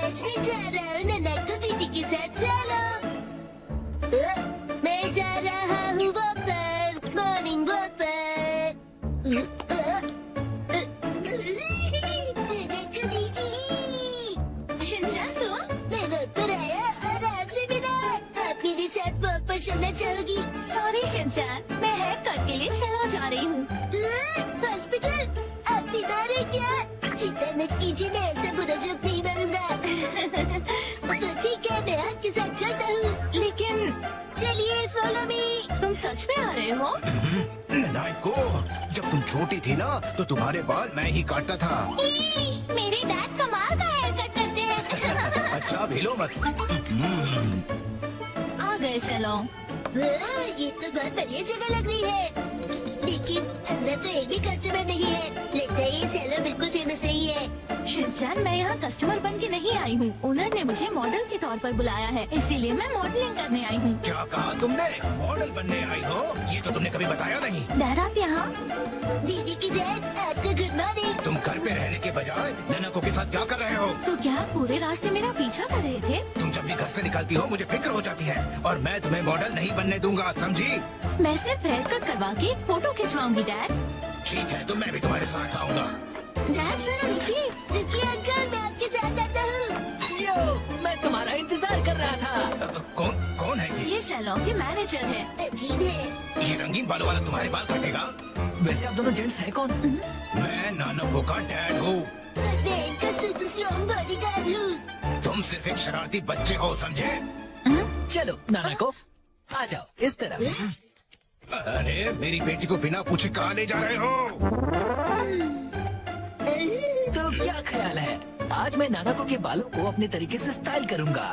आज मैं जा रहा हूँ नन्नाको दीदी के साथ सैलून। मैं जा रहा हूँ वॉक पर, मॉर्निंग वॉक पर। नन्नाको दीदी, शिनचैन तुम? मैं वॉक पर आया और आपसे मिला। आप मेरे साथ वॉक पर चलना चाहोगी? सॉरी शिनचैन, मैं हेयर कट के लिए सैलून जा रही हूँ। हॉस्पिटल? आप बीमार है क्या? चिंता मत कीजिए, मैं ऐसा बुरा जोक नहीं मारूंगा। तो ठीक है, मैं आपके साथ चलता हूँ। लेकिन चलिए फॉलो मी। तुम सच में आ रहे हो? नाइको, जब तुम छोटी थी ना तो तुम्हारे बाल मैं ही काटता था। मेरे डैड कमाल का हेयर कट करते हैं। अच्छा भेलो मत। आ गए सैलून। ये तो बहुत बढ़िया जगह लग रही है, लेकिन अंदर तो एक भी कस्टमर नहीं है। लगता है ये सैलून बिल्कुल फेमस नहीं है। शिनचैन, मैं यहाँ कस्टमर बन के नहीं आई हूँ। ओनर ने मुझे मॉडल के तौर पर बुलाया है, इसीलिए मैं मॉडलिंग करने आई हूँ। क्या कहा तुमने? मॉडल बनने आई हो? ये तो तुमने कभी बताया नहीं। डैड आप यहाँ? दीदी की डैड, आपका गुड मॉर्निंग। तुम घर पे रहने के बजाय नैनाको के साथ क्या कर रहे हो? तो क्या आप पूरे रास्ते मेरा पीछा कर रहे थे? तुम जब भी घर से निकलती हो मुझे फिक्र हो जाती है, और मैं तुम्हें मॉडल नहीं बनने दूंगा, समझी? मैं सिर्फ हेयर कट करवा के एक फोटो खिंचवाऊंगी डैड। ठीक है, तो मैं भी तुम्हारे साथ आऊंगा। डैड जरा रुकिए। रुकिए अंकल, मैं आपके साथ आता हूँ। यो, मैं तुम्हारा इंतजार कर रहा था। कौन है ये? ये सैलून के मैनेजर है। अजीब है। ये रंगीन बालों वाला तुम्हारे बाल काटेगा? वैसे आप दोनों जेंट्स हैं कौन? मैं नानाको का डैड हूँ। और मैं इनका सुपर स्ट्रॉन्ग बॉडीगार्ड हूँ। तुम सिर्फ एक शरारती बच्चे हो, समझे? चलो नाना को आ जाओ इस तरफ। अरे मेरी बेटी को बिना पूछे कहाँ ले जा रहे हो? तो क्या ख्याल है, आज मैं नानाको के बालों को अपने तरीके से स्टाइल करूंगा।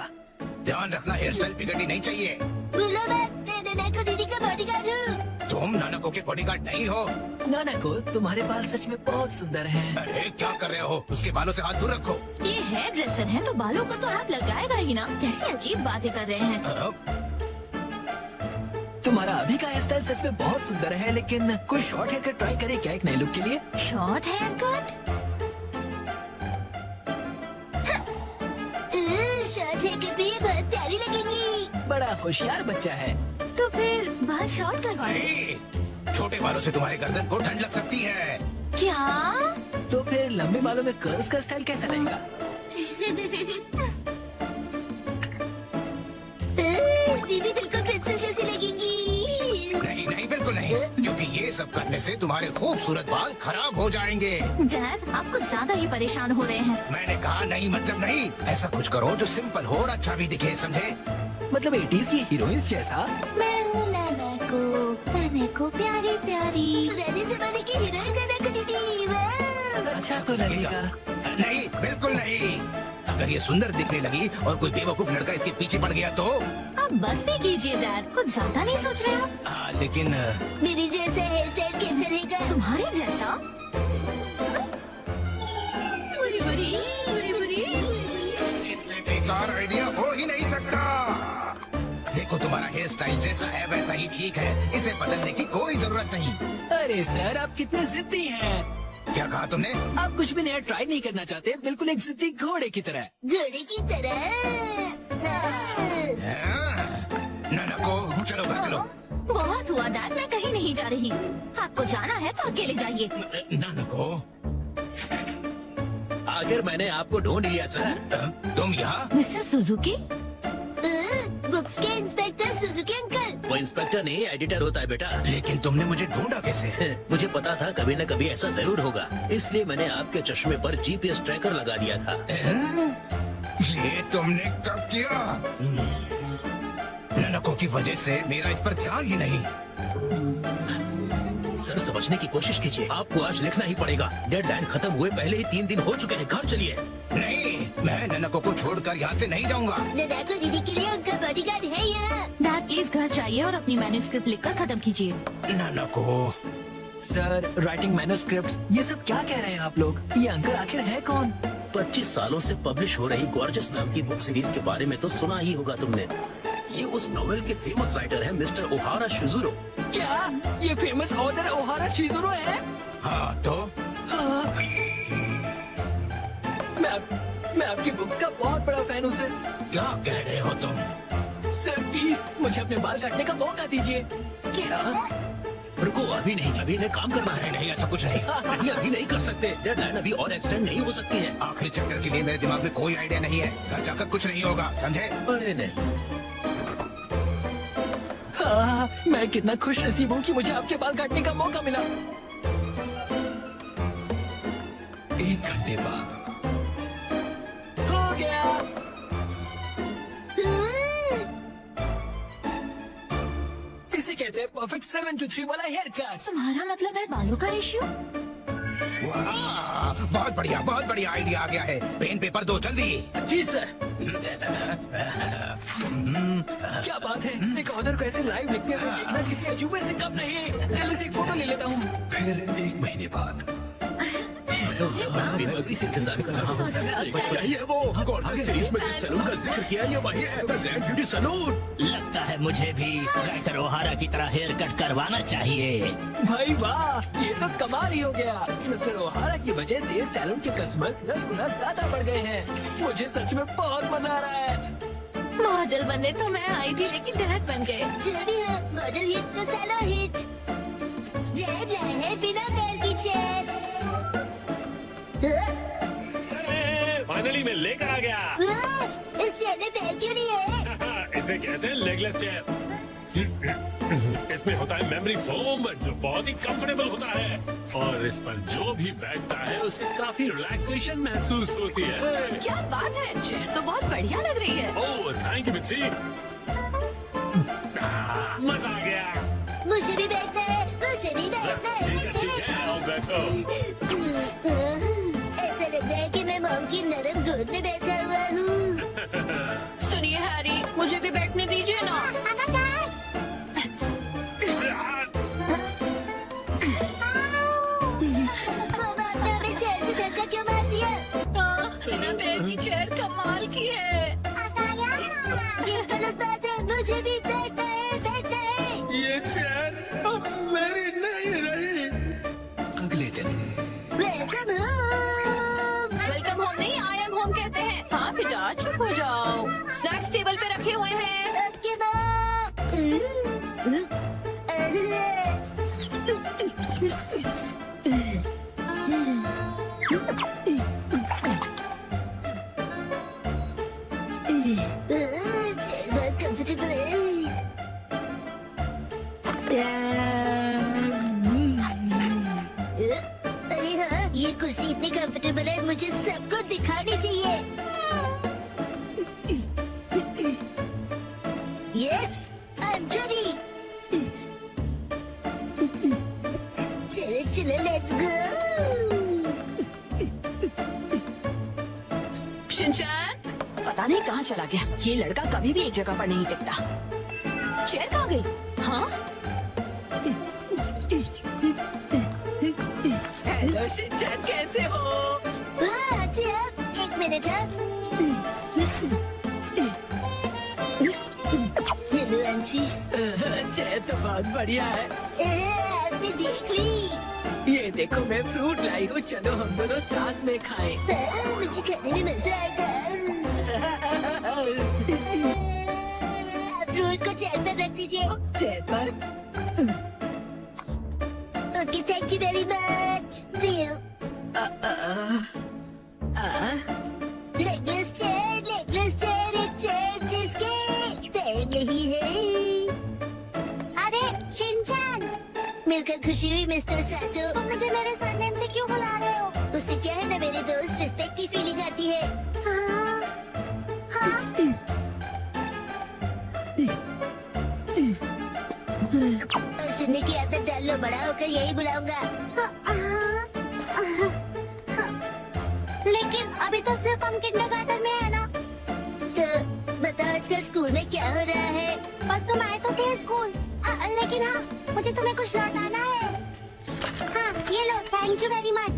ध्यान रखना, हेयर स्टाइल बिगड़नी नहीं चाहिए। बोलो मत, मैं नन्नाको दीदी का बॉडीगार्ड हूँ। तुम नानाको के बॉडीगार्ड नहीं हो। नानाको, तुम्हारे बाल सच में बहुत सुंदर हैं। अरे क्या कर रहे हो? उसके बालों से हाथ दूर रखो। ये हेयर ड्रेसर है तो बालों को तो हाथ लगाएगा ही ना। कैसी अजीब बातें कर रहे हैं। तुम्हारा अभी का हेयर स्टाइल सच में बहुत सुंदर है, लेकिन कोई शॉर्ट हेयर कट ट्राई करे क्या एक नए लुक के लिए? Short hair cut? Short hair cut में ये बहुत प्यारी लगेंगी। बड़ा होशियार बच्चा है। तो फिर बाल शॉर्ट करवा लो। अरे, छोटे बालों से तुम्हारे गर्दन को ठंड लग सकती है। क्या? तो फिर लंबे बालों में कर्ल्स का स्टाइल कैसा रहेगा? दीदी बिल्कुल प्रिंसेस जैसी लगेंगी। नहीं नहीं, बिल्कुल नहीं, क्योंकि ये सब करने से तुम्हारे खूबसूरत बाल खराब हो जाएंगे। डैड आप कुछ ज्यादा ही परेशान हो रहे हैं। मैंने कहा नहीं मतलब नहीं। ऐसा कुछ करो जो सिंपल हो और अच्छा भी दिखे, समझे? मतलब 80s की हीरोइंस जैसा। मैं हूँ नन्नाको प्यारी प्यारी। पुराने जमाने की हीरोइन नन्नाको दीदी। वाह। अच्छा तो लगेगा। नहीं, बिल्कुल नहीं। अगर ये सुंदर दिखने लगी और कोई बेवकूफ लड़का इसके पीछे पड़ गया तो? आप बस भी कीजिए डैड, कुछ ज्यादा नहीं सोच रहे आप? हाँ, लेकिन मेरी जैसा हेयर स्टाइल कैसा रहेगा? तुम्हारे जैसा? इससे बेकार आइडिया हो ही नहीं सकता। देखो, तुम्हारा हेयर स्टाइल जैसा है वैसा ही ठीक है, इसे बदलने की कोई जरूरत नहीं। अरे सर, आप कितने जिद्दी हैं। क्या कहा तुमने? आप कुछ भी नया ट्राई नहीं करना चाहते, बिल्कुल एक जिद्दी घोड़े की तरह। घोड़े की तरह। नानाको, चलो घर चलो। बहुत हुआ डैड, मैं कहीं नहीं जा रही। आपको जाना है तो अकेले जाइए। नानाको, आखिर मैंने आपको ढूंढ लिया सर। तुम यहाँ? Mister Suzuki? बुक्स के इंस्पेक्टर सुजुकी अंकल। वो इंस्पेक्टर नहीं एडिटर होता है बेटा। लेकिन तुमने मुझे ढूंढा कैसे? मुझे पता था कभी न कभी ऐसा जरूर होगा, इसलिए मैंने आपके चश्मे पर जीपीएस ट्रैकर लगा दिया था। ये तुमने कब किया? नानाको की वजह से मेरा इस पर ध्यान ही नहीं। सर समझने की कोशिश कीजिए, आपको आज लिखना ही पड़ेगा। डेडलाइन खत्म हुए पहले ही 3 दिन हो चुके हैं। घर चलिए। नहीं, मैं नानाको को छोड़कर यहाँ से नहीं जाऊँगा। नन्नाको दीदी के लिए उनका बॉडीगार्ड है यहाँ। डैड प्लीज घर जाइए और अपनी मैन्युस्क्रिप्ट लिखकर खत्म कीजिए। नानाको, सर, राइटिंग मैन्युस्क्रिप्ट्स, ये सब क्या कह रहे हैं आप लोग? ये अंकल आखिर है कौन? 25 सालों से पब्लिश हो रही गॉर्जस नाम की बुक सीरीज के बारे में तो सुना ही होगा तुमने। ये उस नॉवेल के फेमस राइटर है मिस्टर ओहारा शिजुरो। क्या ये फेमस ऑथर ओहारा शिजुरो है? हाँ तो? हाँ। मैं आपकी बुक्स का बहुत बड़ा फैन हूँ सर। क्या कह रहे हो तुम? सर प्लीज मुझे अपने बाल काटने का मौका दीजिए। रुको, अभी नहीं, अभी नहीं काम करना है। नहीं, ऐसा कुछ नहीं। नहीं, अभी नहीं कर सकते। डेडलाइन अभी और एक्सटेंड नहीं हो सकती है। आखिरी चक्कर के लिए मेरे दिमाग में कोई आइडिया नहीं है। घर जाकर कुछ नहीं होगा, समझे? अरे नहीं, मैं कितना खुश नसीब हूँ कि मुझे आपके बाल काटने का मौका मिला। 1 घंटे बाद हो गया। इसे कहते हैं परफेक्ट 7 to 3 वाला हेयर कट। तुम्हारा मतलब है बालों का रेशियो? वाह, बहुत बढ़िया आइडिया आ गया है। पेन पेपर दो जल्दी। जी सर। क्या बात है, एक ऑथर को ऐसे लाइव लिखते हुए देखना किसी अजूबे से कम नहीं। जल्दी से एक फोटो ले लेता हूँ। फिर 1 महीने बाद मैं बेसब्री से इंतजार कर रहा हूँ। ये वो गॉर्जियस सीरीज में जिस सैलून का जिक्र किया, ये वही है, द ग्रैंड ब्यूटी सैलून। लगता है मुझे भी राइटर ओहारा की तरह हेयर कट करवाना चाहिए। भाई वाह, ये तो कमाल ही हो गया। मिस्टर ओहारा की वजह से सैलून के कस्टमर्स 10 गुना ज्यादा बढ़ गए हैं। मुझे सच में बहुत मजा आ रहा है। मॉडल बनने तो मैं आई थी, लेकिन डैड बन गए। जो भी हो, मॉडल हिट तो सालो हिट। डैड लाए है बिना पैर की चेयर। फाइनली मैं लेकर आ गया। इस चेयर में पैर क्यों नहीं है? इसे कहते हैं लेगलेस चेयर। इसमें होता है मेमोरी फोम, जो बहुत ही कंफर्टेबल होता है, और इस पर जो भी बैठता है उसे काफी रिलैक्सेशन महसूस होती है। क्या बात है, चेयर तो बहुत बढ़िया लग रही है। Oh thank you Mitsi. मजा आ गया। मुझे भी बैठना है, मुझे भी बैठना ठीक है, आओ बैठो। ऐसा लगता है कि मैं मॉम की नरम गोद में बैठा हुआ हूँ। सुनिए हैरी, मुझे भी बैठने दीजिए ना। मॉम, आपने हमें चेयर से धक्का क्यों मार दिया? बिना पैर की चेयर कमाल की है। ये गलत बात है, मुझे भी बैठना है, बैठना है। ये चेयर अब मेरी नहीं रही। अगले दिन वेलकम होम। वेलकम होम नहीं, आई एम होम कहते हैं। हाँ बेटा, चुप हो जाओ। स्नैक्स टेबल पे रखे हुए हैं। Okay mom. चेयर बहुत कंफर्टेबल है। अरे हाँ, ये कुर्सी इतनी कंफर्टेबल है, मुझे सबको दिखानी चाहिए। Yes, I am ready. चलो चलो, लेट्स गो। शिनचैन, पता नहीं कहाँ चला गया। ये लड़का कभी भी एक जगह पर नहीं टिकता। चेयर कहाँ गई? हाँ, हेलो शिनचैन, कैसे हो? अच्छे हो? 1 मिनट हाँ। Hello aunty. चेयर तो बहुत बढ़िया है। आपने देख ली? ये देखो, मैं फ्रूट लाई हूँ, चलो हम दोनों साथ में खाएं। मुझे खाने में मजा आएगा। आप फ्रूट को चेयर पर रख दीजिए। चेयर पर। Okay, thank you very much. See you. Legless chair, एक चेयर जिसके पैर नहीं है। अरे शिनचैन, मिलकर खुशी हुई मिस्टर साटो। तुम मुझे मेरे सरनेम से क्यों बुला रहे हो? उससे क्या है ना मेरे दोस्त, रिस्पेक्ट की फीलिंग आती है। हाँ, हाँ। और सुनने की आदत डाल लो, बड़ा होकर यही बुलाऊंगा। लेकिन अभी तो सिर्फ हम किंडरगार्टन में है ना। तो बताओ आजकल स्कूल में क्या हो रहा है? पर तुम आए तो थे स्कूल। लेकिन हाँ, मुझे तुम्हें कुछ लौटाना है। हाँ, ये लो, थैंक यू वेरी मच।